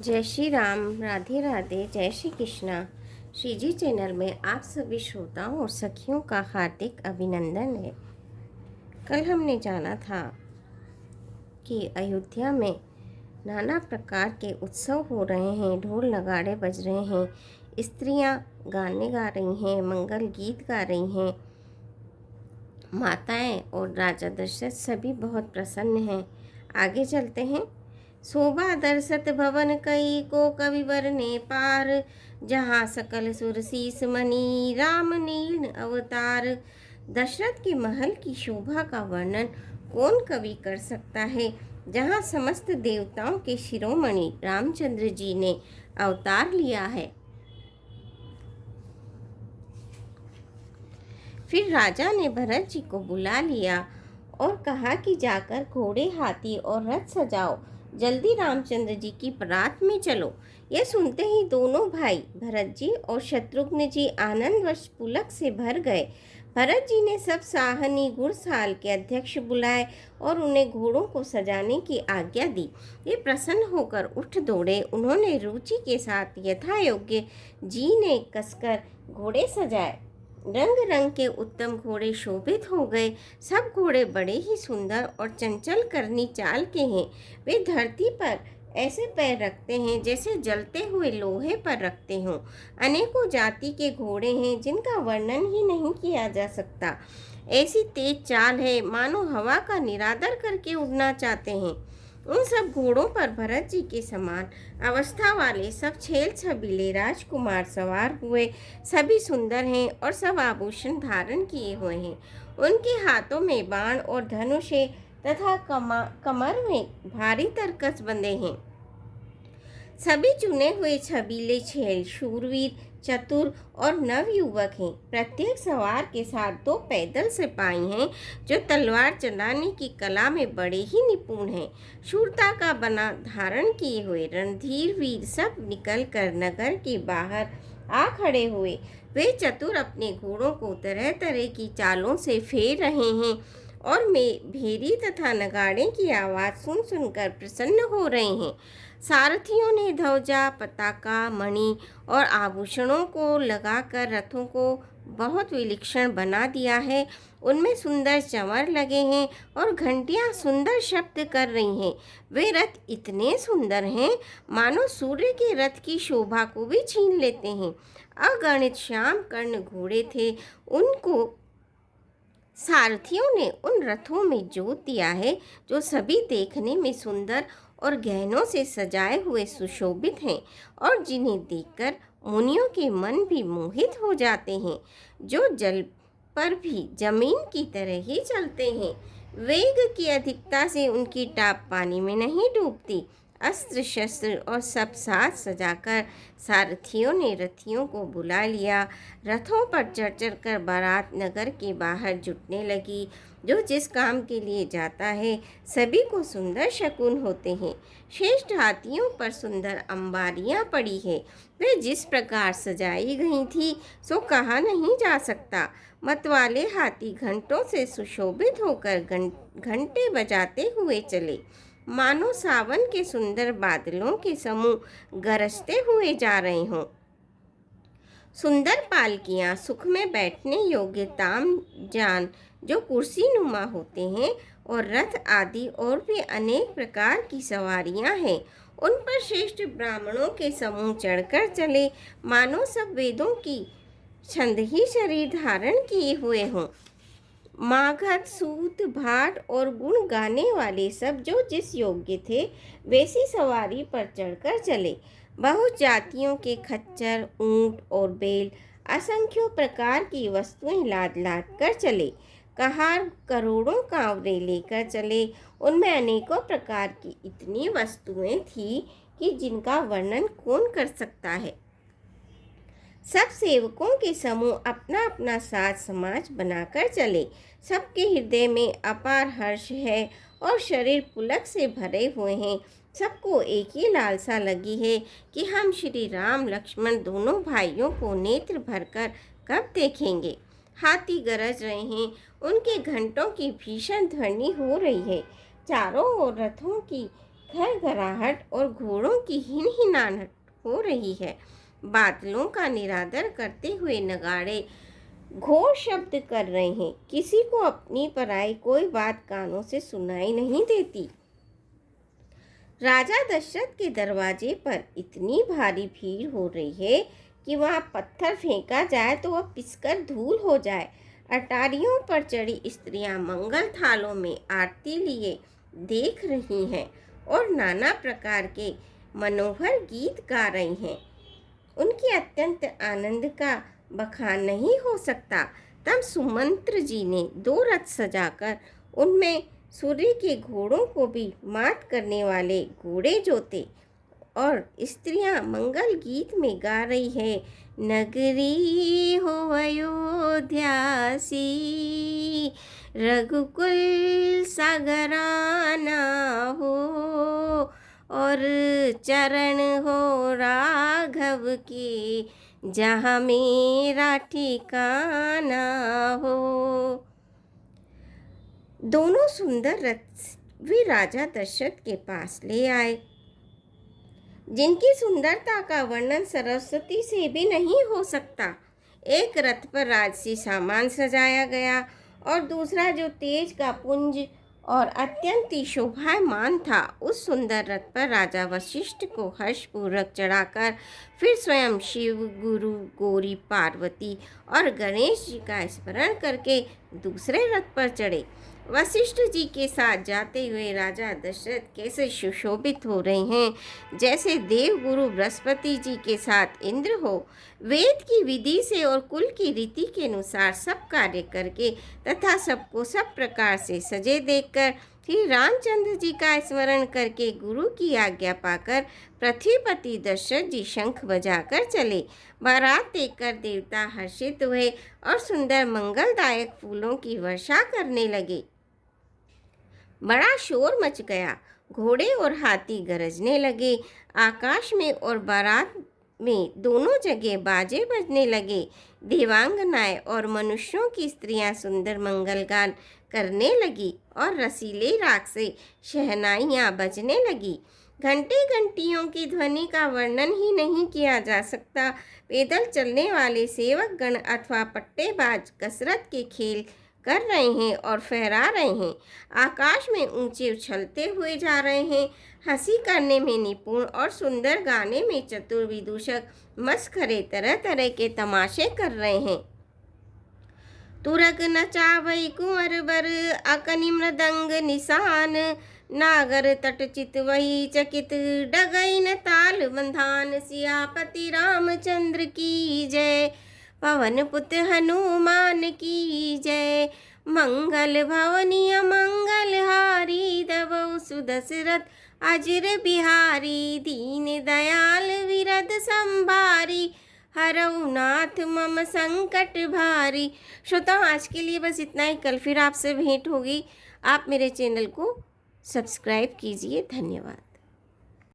जय श्री राम, राधे राधे, जय श्री कृष्णा। श्री जी चैनल में आप सभी श्रोताओं और सखियों का हार्दिक अभिनंदन है। कल हमने जाना था कि अयोध्या में नाना प्रकार के उत्सव हो रहे हैं, ढोल नगाड़े बज रहे हैं, स्त्रियां गाने गा रही हैं, मंगल गीत गा रही हैं, माताएं और राजा दशरथ सभी बहुत प्रसन्न हैं। आगे चलते हैं। शोभा दर्शत भवन कई को कविवर ने पार, जहाँ सकल सुर शीस मणि राम नील अवतार। दशरथ के महल की शोभा का वर्णन कौन कवि कर सकता है, जहाँ समस्त देवताओं के शिरोमणि रामचंद्र जी ने अवतार लिया है। फिर राजा ने भरत जी को बुला लिया और कहा कि जाकर घोड़े, हाथी और रथ सजाओ, जल्दी रामचंद्र जी की बारात में चलो। यह सुनते ही दोनों भाई भरत जी और शत्रुघ्न जी आनंदवश पुलक से भर गए। भरत जी ने सब साहनी घुड़साल के अध्यक्ष बुलाए और उन्हें घोड़ों को सजाने की आज्ञा दी। ये प्रसन्न होकर उठ दौड़े। उन्होंने रुचि के साथ यथा योग्य जी ने कसकर घोड़े सजाए। रंग रंग के उत्तम घोड़े शोभित हो गए। सब घोड़े बड़े ही सुंदर और चंचल करनी चाल के हैं। वे धरती पर ऐसे पैर रखते हैं जैसे जलते हुए लोहे पर रखते हों। अनेकों जाति के घोड़े हैं जिनका वर्णन ही नहीं किया जा सकता। ऐसी तेज चाल है मानो हवा का निरादर करके उड़ना चाहते हैं। उन सब घोड़ों पर भरत जी के समान अवस्था वाले सब छेल छबीले राजकुमार सवार हुए। सभी सुंदर हैं और सब आभूषण धारण किए हुए हैं। उनके हाथों में बाण और धनुष है तथा कमर में भारी तरकस बंधे हैं। सभी चुने हुए छबीले छेल शूरवीर, चतुर और नवयुवक हैं। प्रत्येक सवार के साथ 2 पैदल सिपाही हैं जो तलवार चलाने की कला में बड़े ही निपुण हैं। शूरता का बना धारण किए हुए रणधीर वीर सब निकल कर नगर के बाहर आ खड़े हुए। वे चतुर अपने घोड़ों को तरह तरह की चालों से फेर रहे हैं और भेरी तथा नगाड़े की आवाज़ सुन सुनकर प्रसन्न हो रहे हैं। सारथियों ने ध्वजा, पताका, मणि और आभूषणों को लगाकर रथों को बहुत विलक्षण बना दिया है। उनमें सुंदर चंवर लगे हैं और घंटियां सुंदर शब्द कर रही हैं। वे रथ इतने सुंदर हैं मानो सूर्य के रथ की शोभा को भी छीन लेते हैं। अगणित श्याम कर्ण घोड़े थे। उनको सारथियों ने उन रथों में जोत दिया है जो सभी देखने में सुंदर और गहनों से सजाए हुए सुशोभित हैं और जिन्हें देखकर मुनियों के मन भी मोहित हो जाते हैं, जो जल पर भी जमीन की तरह ही चलते हैं। वेग की अधिकता से उनकी टाप पानी में नहीं डूबती। अस्त्र शस्त्र और सब साज सजाकर सारथियों ने रथियों को बुला लिया। रथों पर चढ़ चढ़ कर बारात नगर के बाहर जुटने लगी। जो जिस काम के लिए जाता है सभी को सुंदर शकुन होते हैं। श्रेष्ठ हाथियों पर सुंदर अंबारियां पड़ी है। वे जिस प्रकार सजाई गई थी सो कहा नहीं जा सकता। मतवाले हाथी घंटों से सुशोभित होकर घंटे बजाते हुए चले, मानो सावन के सुंदर बादलों के समूह गरजते हुए जा रहे हों। सुंदर पालकियां, सुख में बैठने योग्य तामजान जो कुर्सी नुमा होते हैं, और रथ आदि और भी अनेक प्रकार की सवारियां हैं। उन पर श्रेष्ठ ब्राह्मणों के समूह चढ़कर चले, मानो सब वेदों की छंद ही शरीर धारण किए हुए हों। मागध, सूत, भाट और गुण गाने वाले सब जो जिस योग्य थे वैसी सवारी पर चढ़कर चले। बहुत जातियों के खच्चर, ऊंट और बैल, असंख्यों प्रकार की वस्तुएं लाद लाद कर चले। कहार करोड़ों कांवरे लेकर चले। उनमें अनेकों प्रकार की इतनी वस्तुएं थी कि जिनका वर्णन कौन कर सकता है। सब सेवकों के समूह अपना अपना साज समाज बनाकर चले। सबके हृदय में अपार हर्ष है और शरीर पुलक से भरे हुए हैं। सबको एक ही लालसा लगी है कि हम श्री राम लक्ष्मण दोनों भाइयों को नेत्र भरकर कब देखेंगे। हाथी गरज रहे हैं, उनके घंटों की भीषण ध्वनि हो रही है। चारों ओर रथों की घरघराहट और घोड़ों की हिनहिनाहट हो रही है। बादलों का निरादर करते हुए नगाड़े घोर शब्द कर रहे हैं। किसी को अपनी पराई कोई बात कानों से सुनाई नहीं देती। राजा दशरथ के दरवाजे पर इतनी भारी भीड़ हो रही है कि वहाँ पत्थर फेंका जाए तो वह पिसकर धूल हो जाए। अटारियों पर चढ़ी स्त्रियां मंगल थालों में आरती लिए देख रही हैं और नाना प्रकार के मनोहर गीत गा रही हैं। उनके अत्यंत आनंद का बखान नहीं हो सकता। तब सुमंत्र जी ने 2 रथ सजाकर उनमें सूर्य के घोड़ों को भी मात करने वाले घोड़े जोते और स्त्रियां मंगल गीत में गा रही है, नगरी हो अयोध्या सी, रघुकुल सागराना हो, और चरण हो राघव के, जहाँ मेरा ठिकाना हो। दोनों सुंदर रथ वे राजा दशरथ के पास ले आए, जिनकी सुंदरता का वर्णन सरस्वती से भी नहीं हो सकता। एक रथ पर राजसी सामान सजाया गया और दूसरा जो तेज का पुंज और अत्यंत ही शोभायमान था, उस सुंदर रथ पर राजा वशिष्ठ को हर्षपूर्वक चढ़ाकर फिर स्वयं शिव, गुरु, गौरी, पार्वती और गणेश जी का स्मरण करके दूसरे रथ पर चढ़े। वशिष्ठ जी के साथ जाते हुए राजा दशरथ कैसे सुशोभित हो रहे हैं, जैसे देव गुरु बृहस्पति जी के साथ इंद्र हो। वेद की विधि से और कुल की रीति के अनुसार सब कार्य करके तथा सबको सब प्रकार से सजे देखकर श्री रामचंद्र जी का स्मरण करके गुरु की आज्ञा पाकर पृथ्वीपति दशरथ जी शंख बजाकर चले। बारात देखकर देवता हर्षित हुए और सुंदर मंगलदायक फूलों की वर्षा करने लगे। बड़ा शोर मच गया, घोड़े और हाथी गरजने लगे। आकाश में और बारात में दोनों जगह बाजे बजने लगे। देवांगनाएं और मनुष्यों की स्त्रियां सुंदर मंगलगान करने लगी और रसीले राग से शहनाइयाँ बजने लगी। घंटे घंटियों की ध्वनि का वर्णन ही नहीं किया जा सकता। पैदल चलने वाले सेवक गण अथवा पट्टेबाज कसरत के खेल कर रहे हैं और फहरा रहे हैं। आकाश में ऊंचे उछलते हुए जा रहे हैं। हंसी करने में निपुण और सुंदर गाने में चतुर विदूषक मस्खरे तरह तरह के तमाशे कर रहे हैं। तुरग नचावई कुंवर बर, अकनि मृदंग निशान, नागर तट चित वही चकित, डगई न ताल बंधान। सियापति रामचंद्र की जय, पवन पुत्र हनुमान की जय। मंगल भवनीय मंगल हारी, दबौ सुदशरथ अजिर बिहारी। दीन दयाल विरद संभारी, हरऊ नाथ मम संकट भारी। श्रोताओं, आज के लिए बस इतना ही। कल फिर आपसे भेंट होगी। आप मेरे चैनल को सब्सक्राइब कीजिए। धन्यवाद।